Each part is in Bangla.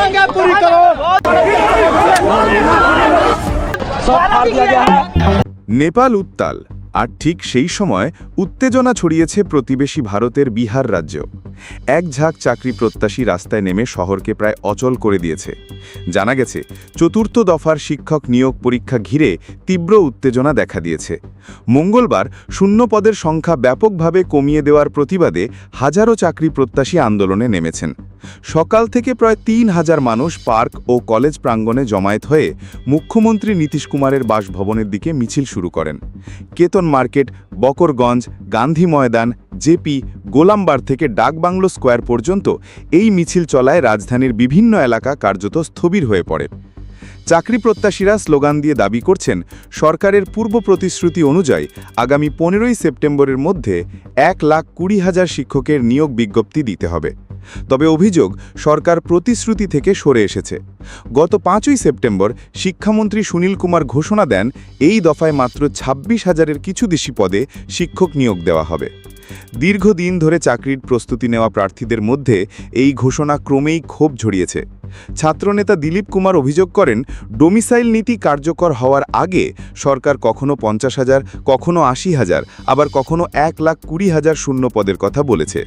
मांगे पूरी करो। নেপাল উত্তাল, আর ঠিক সেই সময় উত্তেজনা ছড়িয়েছে প্রতিবেশী ভারতের বিহার রাজ্য। এক ঝাঁক চাকরি প্রত্যাশী রাস্তায় নেমে শহরকে প্রায় অচল করে দিয়েছে। জানা গেছে, চতুর্থ দফার শিক্ষক নিয়োগ পরীক্ষা ঘিরে তীব্র উত্তেজনা দেখা দিয়েছে। মঙ্গলবার শূন্য পদের সংখ্যা ব্যাপকভাবে কমিয়ে দেওয়ার প্রতিবাদে হাজারো চাকরি প্রত্যাশী আন্দোলনে নেমেছেন। সকাল থেকে প্রায় ৩,০০০ মানুষ পার্ক ও কলেজ প্রাঙ্গণে জমায়েত হয়ে মুখ্যমন্ত্রী নীতিশ কুমারের বাসভবনের দিকে মিছিল শুরু করেন। কেতন মার্কেট, বকরগঞ্জ, গান্ধী ময়দান, জেপি, গোলামবার থেকে ডাকবাংলো স্কোয়ার পর্যন্ত এই মিছিল চলায় রাজধানীর বিভিন্ন এলাকা কার্যত স্থবির হয়ে পড়ে। চাকরি প্রত্যাশীরা স্লোগান দিয়ে দাবি করছেন, সরকারের পূর্ব প্রতিশ্রুতি অনুযায়ী আগামী 15ই সেপ্টেম্বরের মধ্যে 1,20,000 শিক্ষকের নিয়োগ বিজ্ঞপ্তি দিতে হবে। তবে অভিযোগ, সরকার প্রতিশ্রুতি থেকে সরে এসেছে। গত 5ই সেপ্টেম্বর শিক্ষামন্ত্রী সুনীল কুমার ঘোষণা দেন, এই দফায় মাত্র 26,000-এর কিছু বেশি পদে শিক্ষক নিয়োগ দেওয়া হবে। দীর্ঘদিন ধরে চাকরির প্রস্তুতি নেওয়া প্রার্থীদের মধ্যে এই ঘোষণা ক্রমেই ক্ষোভ ঝরিয়েছে। ছাত্রনেতা দিলীপ কুমার অভিযোগ করেন, ডোমিসাইল নীতি কার্যকর হওয়ার আগে সরকার কখনো 50,000, কখনো 80,000, আবার কখনো 1,20,000 শূন্য পদের কথা বলেছে।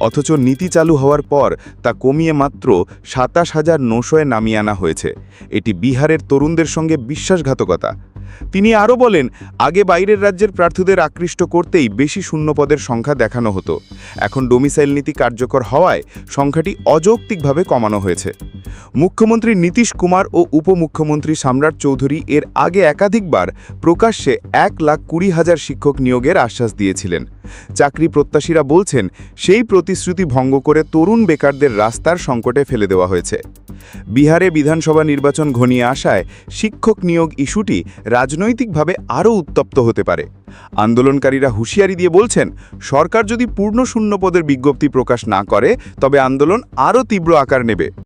অথচ নীতি চালু হওয়ার পর তা কমিয়ে মাত্র 27,900-এ নামিয়ে আনা হয়েছে। এটি বিহারের তরুণদের সঙ্গে বিশ্বাসঘাতকতা। তিনি আরও বলেন, আগে বাইরের রাজ্যের প্রার্থীদের আকৃষ্ট করতেই বেশি শূন্যপদের সংখ্যা দেখানো হতো। এখন ডোমিসাইল নীতি কার্যকর হওয়ায় সংখ্যাটি অযৌক্তিকভাবে কমানো হয়েছে। মুখ্যমন্ত্রী নীতিশ কুমার ও উপমুখ্যমন্ত্রী সম্রাট চৌধুরী এর আগে একাধিকবার প্রকাশ্যে 1,20,000 শিক্ষক নিয়োগের আশ্বাস দিয়েছিলেন। চাকরি প্রত্যাশীরা বলছেন, সেই প্রতিশ্রুতি ভঙ্গ করে তরুণ বেকারদের রাস্তার সংকটে ফেলে দেওয়া হয়েছে। বিহারে বিধানসভা নির্বাচন ঘনিয়ে আসায় শিক্ষক নিয়োগ ইস্যুটি রাজনৈতিকভাবে আরও উত্তপ্ত হতে পারে। আন্দোলনকারীরা হুঁশিয়ারি দিয়ে বলছেন, সরকার যদি পূর্ণ শূন্য পদের বিজ্ঞপ্তি প্রকাশ না করে তবে আন্দোলন আরও তীব্র আকার নেবে।